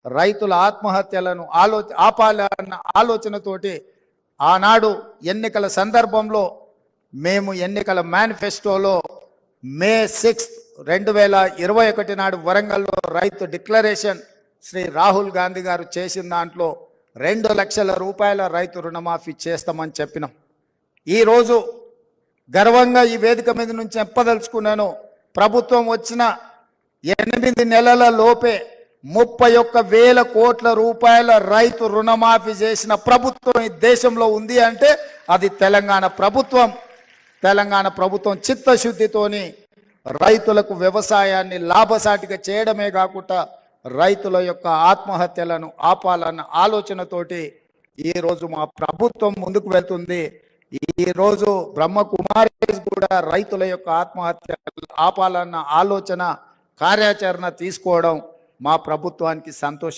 రైతుల ఆత్మహత్యలను ఆపాలన్న ఆలోచనతోటి ఆనాడు ఎన్నికల సందర్భంలో మేము ఎన్నికల మేనిఫెస్టోలో మే 6, 2021 నాడు వరంగల్లో రైతు డిక్లరేషన్ శ్రీ రాహుల్ గాంధీ గారు చేసిన దాంట్లో 2 లక్షల రూపాయల రైతు రుణమాఫీ చేస్తామని చెప్పినాం. ఈరోజు గర్వంగా ఈ వేదిక మీద నుంచి చెప్పదలుచుకున్నాను, ప్రభుత్వం వచ్చిన 8 నెలల లోపే 31,000 కోట్ల రూపాయల రైతు రుణమాఫీ చేసిన ప్రభుత్వం ఈ దేశంలో ఉంది అంటే అది తెలంగాణ ప్రభుత్వం. తెలంగాణ ప్రభుత్వం చిత్తశుద్ధితోని రైతులకు వ్యవసాయాన్ని లాభసాటిగా చేయడమే కాకుండా రైతుల యొక్క ఆత్మహత్యలను ఆపాలన్న ఆలోచనతోటి ఈరోజు మా ప్రభుత్వం ముందుకు వెళ్తుంది. ఈరోజు బ్రహ్మకుమారి కూడా రైతుల యొక్క ఆత్మహత్య ఆపాలన్న ఆలోచన కార్యాచరణ తీసుకోవడం మా ప్రభుత్వానికి సంతోషం.